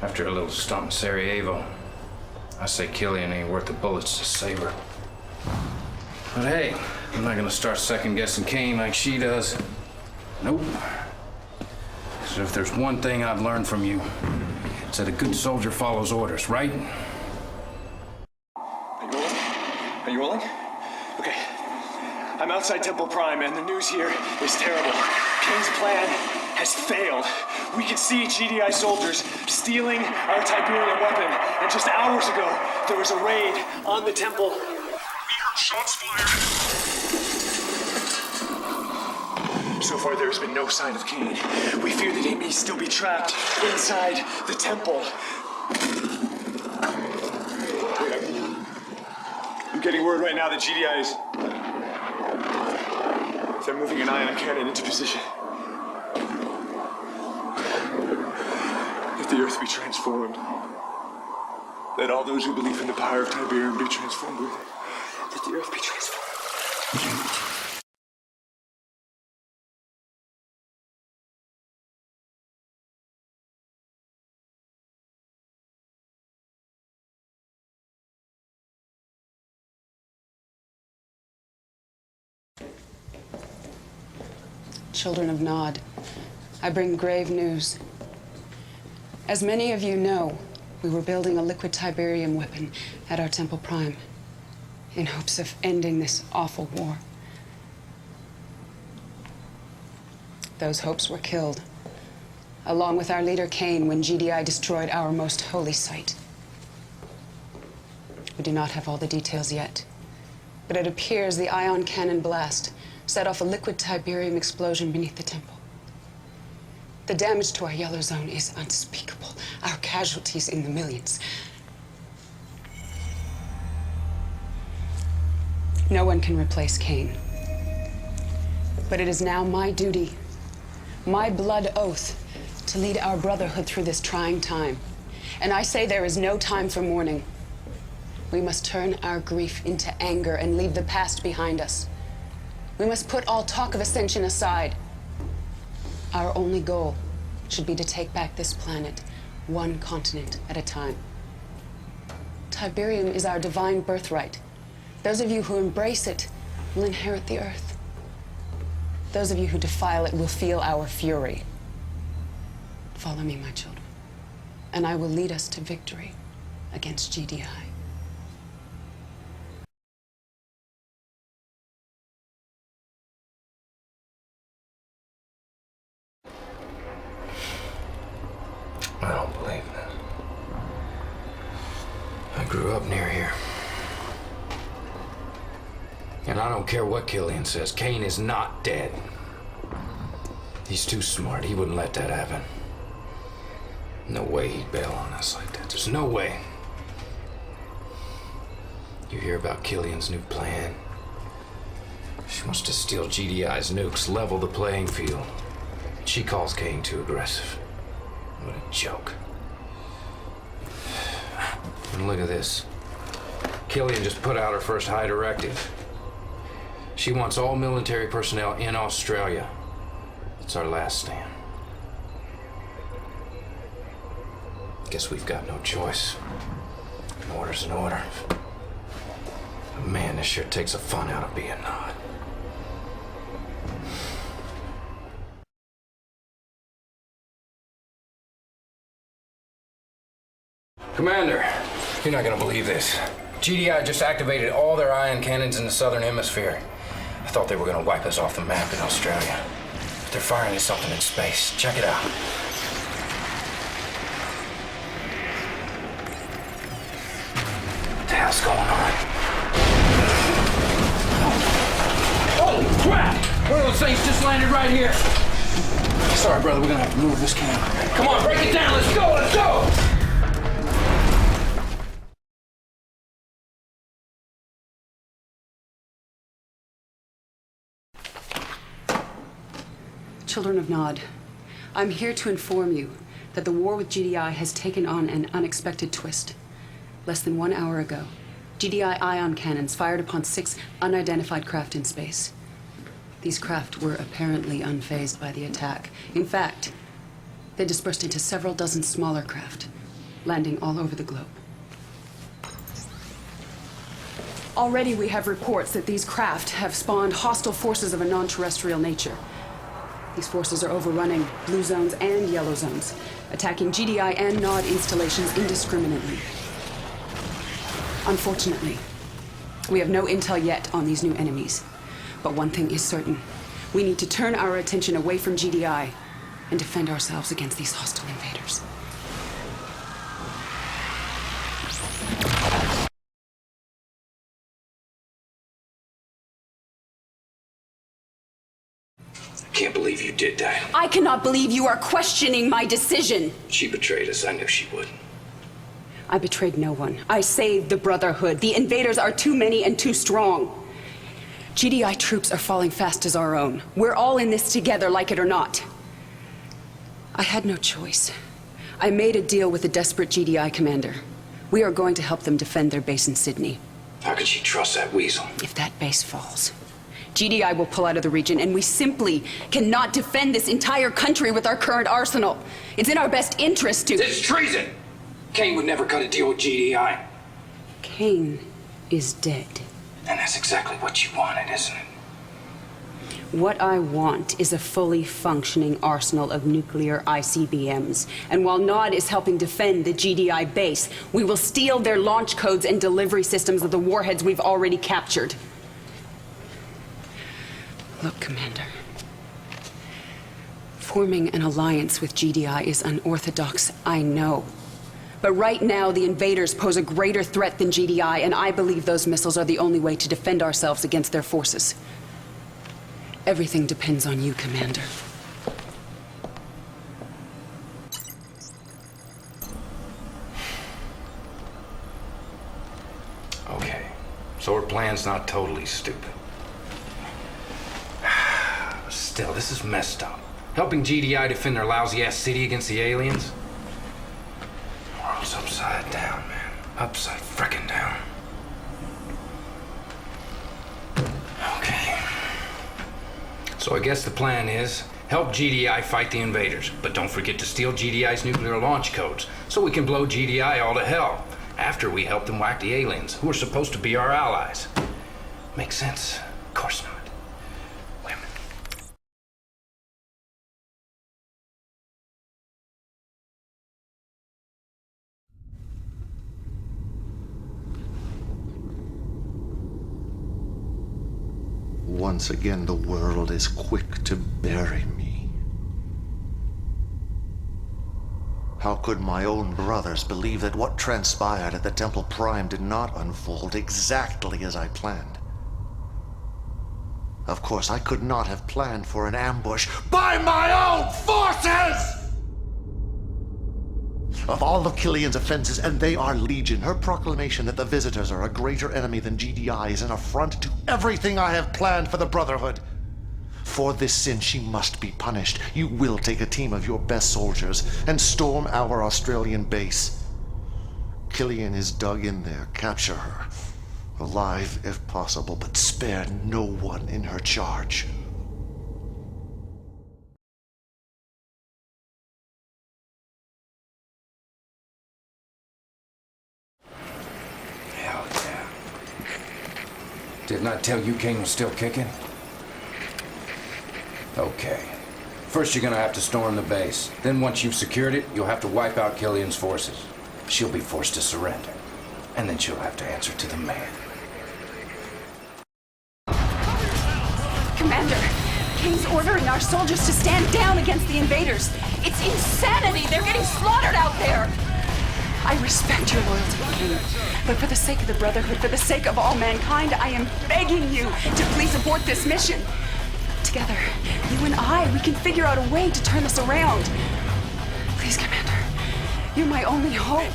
After a little stump in Sarajevo, I say Killian ain't worth the bullets to save her. But hey, I'm not gonna start second-guessing Kane like she does. Nope. So if there's one thing I've learned from you, it's that a good soldier follows orders, right? Are you rolling? Okay. I'm outside Temple Prime, and the news here is terrible. Kane's plan has failed. We can see GDI soldiers stealing our Tiberium weapon, and just hours ago, there was a raid on the temple. We heard shots fired. So far, there's been no sign of Kane. We fear that he may still be trapped inside the temple. I'm getting word right now that GDI is... They're moving an ion cannon into position. If the Earth be transformed, let all those who believe in the power of Tiberium be transformed with it. Let the Earth be transformed. Children of Nod, I bring grave news. As many of you know, we were building a liquid Tiberium weapon at our Temple Prime in hopes of ending this awful war. Those hopes were killed, along with our leader Kane, when GDI destroyed our most holy site. We do not have all the details yet, but it appears the ion cannon blast set off a liquid Tiberium explosion beneath the temple. The damage to our yellow zone is unspeakable. Our casualties in the millions. No one can replace Kane. But it is now my duty, my blood oath, to lead our brotherhood through this trying time. And I say there is no time for mourning. We must turn our grief into anger and leave the past behind us. We must put all talk of ascension aside. Our only goal should be to take back this planet, one continent at a time. Tiberium is our divine birthright. Those of you who embrace it will inherit the Earth. Those of you who defile it will feel our fury. Follow me, my children, and I will lead us to victory against GDI. I don't believe this. I grew up near here. And I don't care what Killian says, Kane is not dead. He's too smart. He wouldn't let that happen. No way he'd bail on us like that. There's no way. You hear about Killian's new plan? She wants to steal GDI's nukes, level the playing field. She calls Kane too aggressive. What a joke. And look at this. Killian just put out her first high directive. She wants all military personnel in Australia. It's our last stand. Guess we've got no choice. An order's an order. But man, this sure takes the fun out of being Nod. Commander, you're not gonna believe this. GDI just activated all their ion cannons in the southern hemisphere. I thought they were gonna wipe us off the map in Australia. But they're firing at something in space. Check it out. What the hell's going on? Holy crap! One of those things just landed right here. Sorry, brother, we're gonna have to move this camera. Come on, break it down, let's go, let's go! Children of Nod, I'm here to inform you that the war with GDI has taken on an unexpected twist. Less than 1 hour ago, GDI ion cannons fired upon 6 unidentified craft in space. These craft were apparently unfazed by the attack. In fact, they dispersed into several dozen smaller craft, landing all over the globe. Already we have reports that these craft have spawned hostile forces of a non-terrestrial nature. These forces are overrunning blue zones and yellow zones, attacking GDI and NOD installations indiscriminately. Unfortunately, we have no intel yet on these new enemies. But one thing is certain. We need to turn our attention away from GDI and defend ourselves against these hostile invaders. I can't believe you did that. I cannot believe you are questioning my decision. She betrayed us. I knew she would. I betrayed no one. I saved the Brotherhood. The invaders are too many and too strong. GDI troops are falling fast as our own. We're all in this together, like it or not. I had no choice. I made a deal with a desperate GDI commander. We are going to help them defend their base in Sydney. How can she trust that weasel? If that base falls, GDI will pull out of the region, and we simply cannot defend this entire country with our current arsenal. It's in our best interest to— It's treason! Kane would never cut a deal with GDI. Kane is dead. And that's exactly what you wanted, isn't it? What I want is a fully functioning arsenal of nuclear ICBMs. And while NOD is helping defend the GDI base, we will steal their launch codes and delivery systems of the warheads we've already captured. Look, Commander. Forming an alliance with GDI is unorthodox, I know. But right now, the invaders pose a greater threat than GDI, and I believe those missiles are the only way to defend ourselves against their forces. Everything depends on you, Commander. Okay, so her plan's not totally stupid. Still, this is messed up. Helping GDI defend their lousy-ass city against the aliens? The world's upside down, man. Upside frickin' down. Okay. So I guess the plan is help GDI fight the invaders, but don't forget to steal GDI's nuclear launch codes so we can blow GDI all to hell after we help them whack the aliens, who are supposed to be our allies. Makes sense? Of course not. Women. Once again, the world is quick to bury me. How could my own brothers believe that what transpired at the Temple Prime did not unfold exactly as I planned? Of course, I could not have planned for an ambush by my own forces! Of all of Killian's offenses, and they are legion, her proclamation that the Visitors are a greater enemy than GDI is an affront to everything I have planned for the Brotherhood. For this sin, she must be punished. You will take a team of your best soldiers and storm our Australian base. Killian is dug in there. Capture her. Alive, if possible, but spare no one in her charge. Hell yeah. Didn't I tell you Kane was still kicking? Okay. First you're gonna have to storm the base. Then once you've secured it, you'll have to wipe out Killian's forces. She'll be forced to surrender. And then she'll have to answer to the man. Commander, Kane's ordering our soldiers to stand down against the invaders. It's insanity! They're getting slaughtered out there! I respect your loyalty, Kane. But for the sake of the Brotherhood, for the sake of all mankind, I am begging you to please abort this mission. Together, you and I, we can figure out a way to turn this around. Please, Commander. You're my only hope.